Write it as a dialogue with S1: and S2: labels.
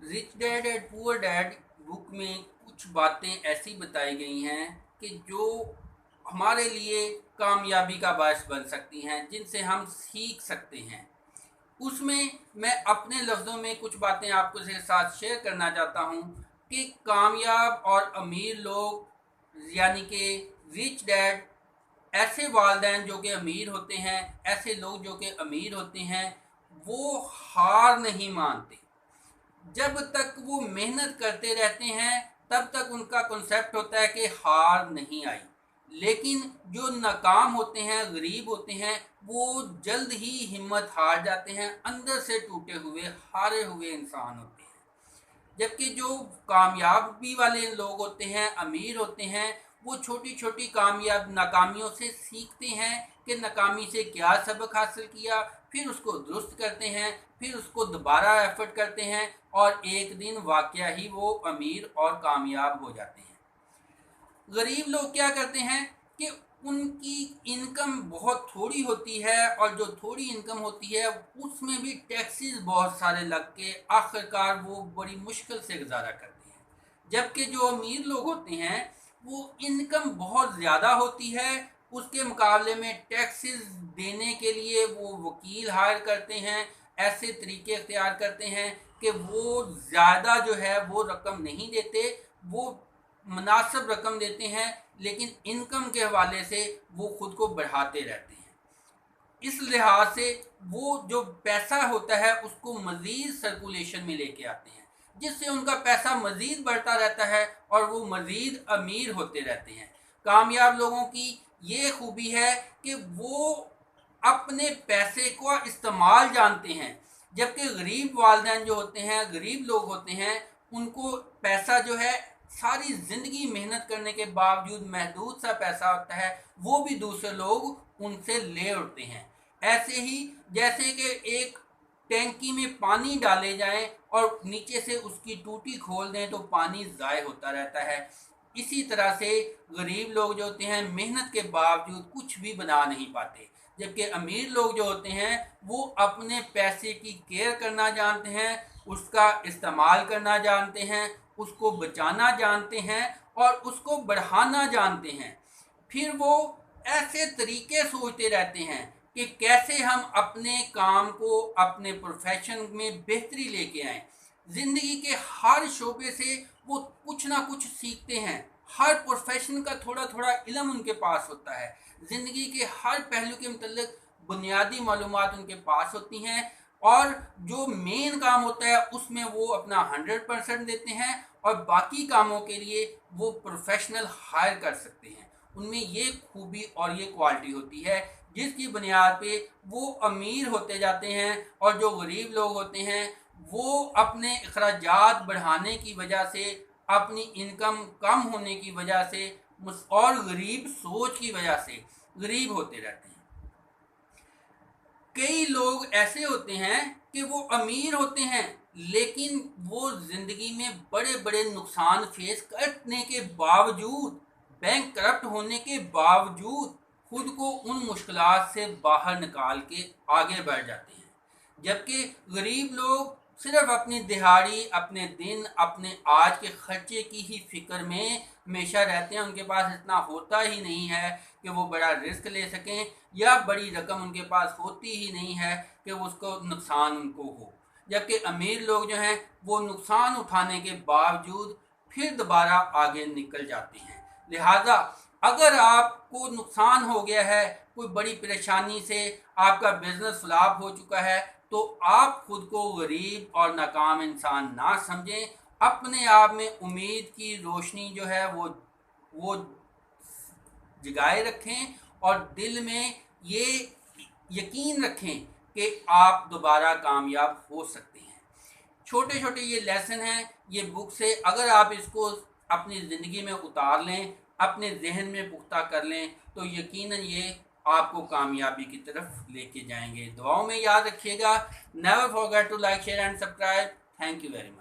S1: Rich dad and poor dad book में कुछ बातें ऐसी बताई गई हैं कि जो हमारे लिए कामयाबी का बायस बन सकती हैं, जिनसे हम सीख सकते हैं। उसमें मैं अपने लफ्ज़ों में कुछ बातें आपको के साथ शेयर करना चाहता हूँ कि कामयाब और अमीर लोग यानी कि रिच डैड ऐसे वालदैन जो कि अमीर होते हैं, ऐसे लोग जो कि अमीर होते हैं, वो हार नहीं मानते। जब तक वो मेहनत करते रहते हैं तब तक उनका कॉन्सेप्ट होता है कि हार नहीं आई। लेकिन जो नाकाम होते हैं, गरीब होते हैं, वो जल्द ही हिम्मत हार जाते हैं, अंदर से टूटे हुए हारे हुए इंसान होते हैं। जबकि जो कामयाबी वाले लोग होते हैं, अमीर होते हैं, वो छोटी छोटी कामयाब नाकामियों से सीखते हैं कि नाकामी से क्या सबक हासिल किया, फिर उसको दुरुस्त करते हैं, फिर उसको दोबारा एफर्ट करते हैं और एक दिन वाकया ही वो अमीर और कामयाब हो जाते हैं। गरीब लोग क्या करते हैं कि उनकी इनकम बहुत थोड़ी होती है और जो थोड़ी इनकम होती है उसमें भी टैक्सेस बहुत सारे लग के आखिरकार वो बड़ी मुश्किल से गुजारा करते हैं। जबकि जो अमीर लोग होते हैं वो इनकम बहुत ज़्यादा होती है, उसके मुकाबले में टैक्सेस देने के लिए वो वकील हायर करते हैं, ऐसे तरीके इख्तियार करते हैं कि वो ज़्यादा जो है वो रकम नहीं देते, वो मुनासिब रकम देते हैं, लेकिन इनकम के हवाले से वो ख़ुद को बढ़ाते रहते हैं। इस लिहाज से वो जो पैसा होता है उसको मज़ीद सर्कुलेशन में लेके आते हैं, जिससे उनका पैसा मज़ीद बढ़ता रहता है और वो मज़ीद अमीर होते रहते हैं। कामयाब लोगों की ये खूबी है कि वो अपने पैसे को इस्तेमाल जानते हैं, जबकि गरीब वालदैन जो होते हैं, गरीब लोग होते हैं, उनको पैसा जो है सारी ज़िंदगी मेहनत करने के बावजूद महदूद सा पैसा होता है, वो भी दूसरे लोग उनसे ले उठते हैं। ऐसे ही जैसे कि एक टैंकी में पानी डाले जाएं और नीचे से उसकी टूटी खोल दें तो पानी ज़ाय होता रहता है। इसी तरह से गरीब लोग जो होते हैं मेहनत के बावजूद कुछ भी बना नहीं पाते, जबकि अमीर लोग जो होते हैं वो अपने पैसे की केयर करना जानते हैं, उसका इस्तेमाल करना जानते हैं, उसको बचाना जानते हैं और उसको बढ़ाना जानते हैं। फिर वो ऐसे तरीके सोचते रहते हैं कि कैसे हम अपने काम को, अपने प्रोफेशन में बेहतरी लेके आएँ। ज़िंदगी के हर शोबे से वो कुछ ना कुछ सीखते हैं, हर प्रोफेशन का थोड़ा थोड़ा इल्म उनके पास होता है, ज़िंदगी के हर पहलू के मतलब बुनियादी मालूमात उनके पास होती हैं और जो मेन काम होता है उसमें वो अपना 100% देते हैं और बाकी कामों के लिए वो प्रोफेशनल हायर कर सकते हैं। उनमें ये खूबी और ये क्वालिटी होती है जिसकी बुनियाद पे वो अमीर होते जाते हैं और जो गरीब लोग होते हैं वो अपने अखराजात बढ़ाने की वजह से, अपनी इनकम कम होने की वजह से और गरीब सोच की वजह से गरीब होते रहते हैं। कई लोग ऐसे होते हैं कि वो अमीर होते हैं लेकिन वो ज़िंदगी में बड़े बड़े नुकसान फेस करने के बावजूद, बैंक करप्ट होने के बावजूद खुद को उन मुश्किलात से बाहर निकाल के आगे बढ़ जाते हैं। जबकि गरीब लोग सिर्फ अपनी दिहाड़ी, अपने दिन, अपने आज के खर्चे की ही फिक्र में हमेशा रहते हैं। उनके पास इतना होता ही नहीं है कि वो बड़ा रिस्क ले सकें, या बड़ी रकम उनके पास होती ही नहीं है कि उसको नुकसान उनको हो। जबकि अमीर लोग जो हैं वो नुकसान उठाने के बावजूद फिर दोबारा आगे निकल जाते हैं। लिहाजा अगर आपको नुकसान हो गया है, कोई बड़ी परेशानी से आपका बिजनेस फ्लॉप हो चुका है, तो आप खुद को गरीब और नाकाम इंसान ना समझें। अपने आप में उम्मीद की रोशनी जो है वो जगाए रखें और दिल में ये यकीन रखें कि आप दोबारा कामयाब हो सकते हैं। छोटे छोटे ये लेसन हैं ये बुक से, अगर आप इसको अपनी ज़िंदगी में उतार लें, अपने जहन में पुख्ता कर लें, तो यकीनन ये आपको कामयाबी की तरफ लेके जाएंगे। दुआओं में याद रखिएगा। Never forget to like, share and subscribe. Thank you very much.